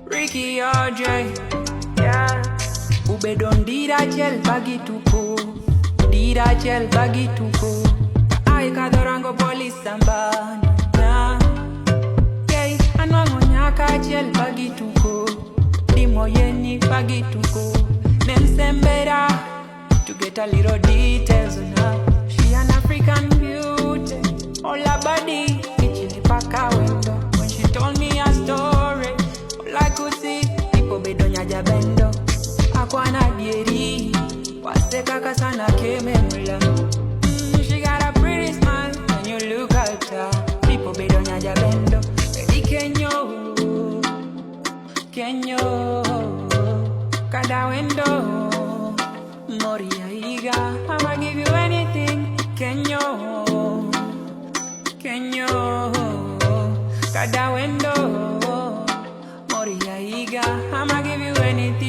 Ricky RJ, yeah. Ube don dira chel bagi tuko, dira chel bagi tuko. Ay kadorango police sambana, nah. Yeah, anwango nyaka chel bagi tuko, dimo yeni bagi tuko. Nem sembera to get a little details on her. She an African beauty, all her body itching paka window. When she told me a story, all I could see people be donya jabendo. Akwana dieri, wase kaka sana kememula. She got a pretty smile when you look at her. People be donya jabendo. Edi Kenyo, kada window. Moria Iga, I'ma give you anything. Kenyo, kada window. Moria Iga, I'ma give you anything.